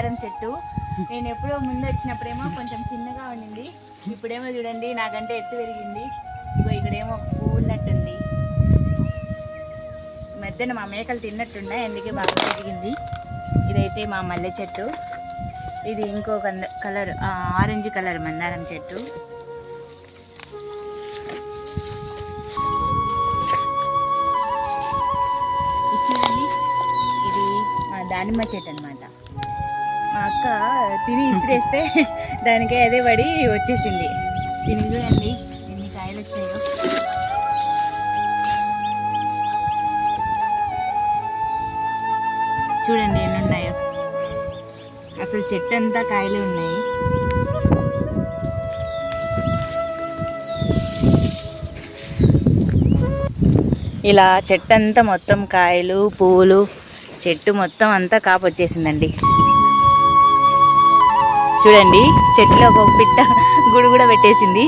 మందారం చెట్టు. నేను ఎప్పుడో ముందు వచ్చినప్పుడేమో కొంచెం చిన్నగా ఉండింది, ఇప్పుడేమో చూడండి నాకంటే ఎత్తు పెరిగింది. ఇగో ఇక్కడేమో పువ్వు ఉన్నట్టుంది. మధ్యన మా మేకలు తిన్నట్టున్నాయి, అందుకే బాగా పెరిగింది. ఇదైతే మా మల్లె చెట్టు. ఇది ఇంకో కలర్ ఆరెంజ్ కలర్ మందారం చెట్టు. ఇది మా దానిమ్మ చెట్టు అనమాట. మా అక్క తిని ఇసిరేస్తే దానికే అదే పడి వచ్చేసింది. తిని చూడండి ఎన్ని కాయలు వచ్చాయో. చూడండి ఎన్ని ఉన్నాయో. అసలు చెట్టు అంతా కాయలు ఉన్నాయి. ఇలా చెట్టు అంతా మొత్తం కాయలు పువ్వులు, చెట్టు మొత్తం అంతా కాపు వచ్చేసిందండి. చూడండి చెట్టులో ఒక పిట్ట గుడి కూడా పెట్టేసింది.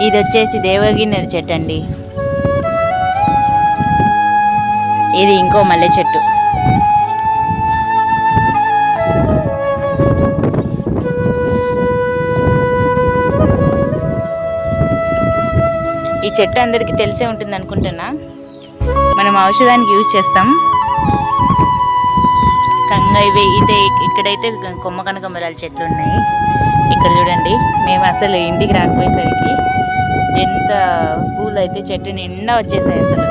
ఇది వచ్చేసి దేవగిన్నెర చెట్టు అండి. ఇది ఇంకో మల్లె చెట్టు. ఈ చెట్టు అందరికీ తెలిసే ఉంటుంది అనుకుంటున్నా. మనం ఔషధానికి యూజ్ చేస్తాం. ఇక్కడైతే కొమ్మ కనకాంబరాల చెట్లు ఉన్నాయి. ఇక్కడ చూడండి మేము అసలు ఇంటికి రాకపోయేసరికి ఎంత పూలు అయితే చెట్టు నిండా వచ్చేసాయి అసలు.